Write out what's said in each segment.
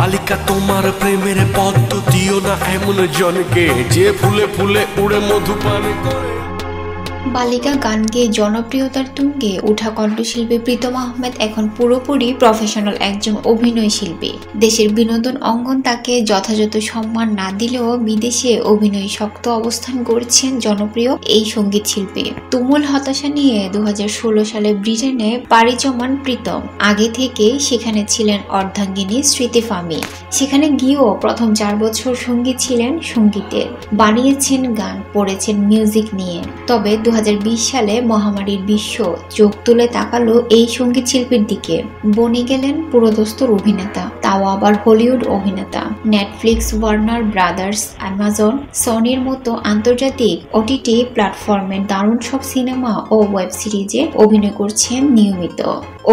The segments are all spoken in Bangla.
বালিকা তোমার প্রেমের পদ্ম দিও না এমন জনকে যে ফুলে ফুলে উড়ে মধু পান করে। বালিকা গান গেয়ে জনপ্রিয়তার তুঙ্গে উঠা কণ্ঠশিল্পী প্রীতম আহমেদ এখন পুরোপুরি প্রফেশনাল একজন অভিনয় শিল্পী। দেশের বিনোদন অঙ্গন তাকে যথাযথ সম্মান না দিলেও বিদেশে অভিনয় শক্ত অবস্থান গড়ছেন জনপ্রিয় এই সঙ্গীত শিল্পী। তুমুল হতাশা নিয়ে 2016 সালে ব্রিটেনে পাড়ি জমান প্রীতম। আগে থেকে সেখানে ছিলেন অর্ধাঙ্গিনী স্মৃতি ফামি। সেখানে গিয়েও প্রথম 4 বছর সঙ্গী ছিলেন সঙ্গীতের, বানিয়েছেন গান, পড়েছেন মিউজিক নিয়ে। তবে 2020 সালে মহামারীর বিশ্ব চোখ তুলে তাকালো এই সঙ্গীত শিল্পীর দিকে। বনে গেলেন পুরোদস্তুর অভিনেতা, তাও আবার হলিউড অভিনেতা। নেটফ্লিক্স, ওয়ার্নার ব্রাদার্স, অ্যামাজন, সনির মতো আন্তর্জাতিক ওটিটি প্ল্যাটফর্মে দারুণ সব সিনেমা ও ওয়েব সিরিজে অভিনয় করছেন নিয়মিত।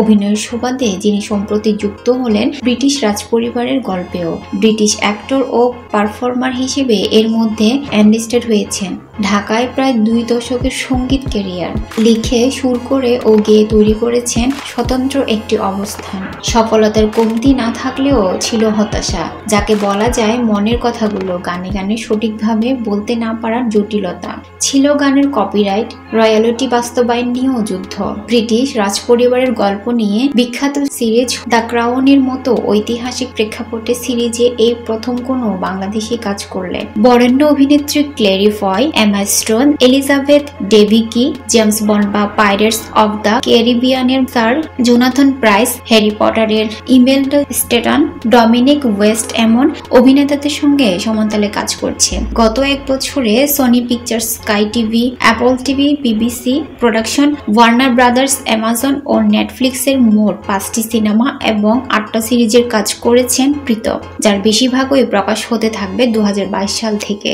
অভিনয়ের সুবাদে যিনি সম্প্রতি যুক্ত হলেন ব্রিটিশ রাজপরিবারের গল্পেও। ব্রিটিশ অ্যাক্টর ও পারফর্মার হিসেবে এর মধ্যে এনলিস্টেড হয়েছেন। ঢাকায় প্রায় 2 দশকের সঙ্গীত ক্যারিয়ার, লিখে সুর করে ও গেয়ে তৈরি করেছেন স্বতন্ত্র একটি অবস্থান। সফলতার কমতি না থাকলেও ছিল হতাশা, যাকে বলা যায় মনের কথাগুলো গানে গানে সঠিকভাবে বলতে না পারার জটিলতা। ছিল গানের কপিরাইট, রয়্যালটি বাস্তবায়ন নিয়েও যুদ্ধ। ব্রিটিশ রাজপরিবারের গল্প নিয়ে বিখ্যাত সিরিজ দ্য ক্রাউনের মতো ঐতিহাসিক প্রেক্ষাপটে সিরিজে এই প্রথম কোনো বাংলাদেশি কাজ করলে। বরেণ্য অভিনেত্রী Claire Foy, Emma Stone, Elizabeth Debicki, James Bond বা পাইরেটস অব দ্য ক্যারিবিয়ানের স্যার জোনাথন প্রাইস, হ্যারি পটারের ইমেলডা স্টেটন, ডমিনিক ওয়েস্ট এমন অভিনেতাদের সঙ্গে সমানতালে কাজ করছে। গত 1 বছরে Sony Pictures, Sky TV, Apple TV, BBC production, Warner Brothers, Amazon ও নেটফ্লিক্সের মোট 5টি সিনেমা এবং 8টা সিরিজের কাজ করেছেন প্রীতম, যার বেশিরভাগই প্রকাশ হতে থাকবে 2022 সাল থেকে।